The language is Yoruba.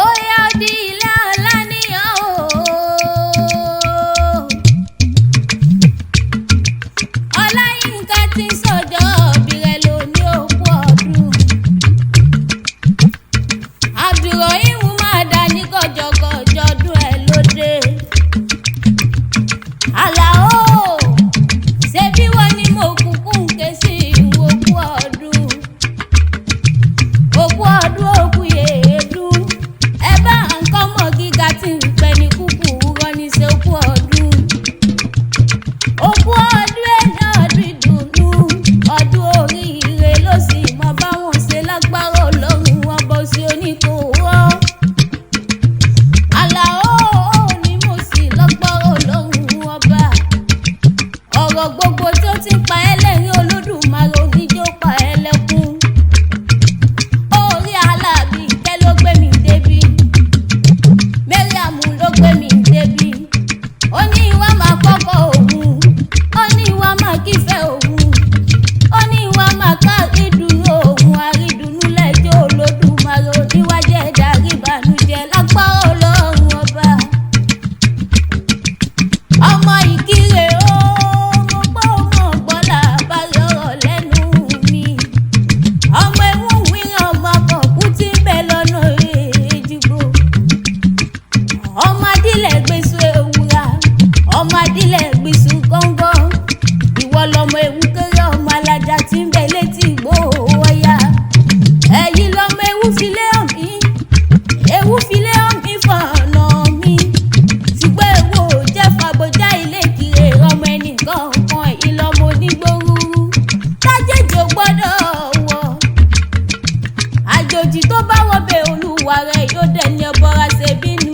Óyá di ilé aláníyàn o. Ọláyínká ti sọjọ́ òbí rẹ̀ lóní òkú ọdún. Abdulrahim máa dá ní kọjọkọjọ ọdún ẹ̀ lóde. Àlàó ṣebí wọ́n ní mo kúkú ń ké sí ìwò òkú ọdún. Òkú ọdún òkú yèédú. Ẹ bá nǹkan mọ̀ gíga tí ń pẹ́ ní kúkúrú rán ní ṣe òkú ọdún. Òkú ọdún ẹ̀yà ọdún ìdùnnú. Ọdún oríire ló sì mọ báwọn ṣe lágbára Ọlọ́run wọn bọ́ sí oníkòwò. Àlàó ni mo sì lágbára Ọlọ́run ọba. Ọ̀rọ̀ gbogbo tó ti pa ẹ́ lẹ́rìn Olódùmarè oníjó pa ẹ́ lẹ́kún. Orí Alábí ìtẹ́ ló gbé mi débi. Mariam ló gbé mi débi. Ó ní ìwà máa kọ́kọ́ òun. Ó ní ìwà máa kífẹ́ òun. Ó ní ìwà máa ká àrídùnnú òun. Àrídùnnú lẹ́jọ́ Olódùmarè oníwájẹ́ ìdarí ìbànújẹ́ lágbára Ọlọ́run ọba. Ọmọ Ìkirè o, mo gbọ́ làbárí ọ̀rọ̀ lẹ́nu mi. Ọmọ ewu wíran ọmọ kọ̀ọ̀kú tí ń bẹ lọ́nà Èjìgbò. Ọmọ adílẹ̀ gbèsè ewúra, ọmọ adílẹ̀ gbèsè gángan. Ìwọ lọmọ ewu kéré ọmọ alájà tí ń bẹ létí Ìgbò Ọya. Ẹ̀yin lọmọ ewu filé hàn mí, ewu filé hàn mí fọ̀nà mi. Ṣùgbọ́n ewu ò jẹ́ fàbọ̀já ilé Ìkirè ọmọ ẹnìkan kan ìlọmọ onígbòrú. Tájèjì ò gbọ́dọ̀ wọ̀. Àjòjì tó bá wọ bẹ olúwa rẹ̀ yóò dẹni ọbọra ṣe bínú.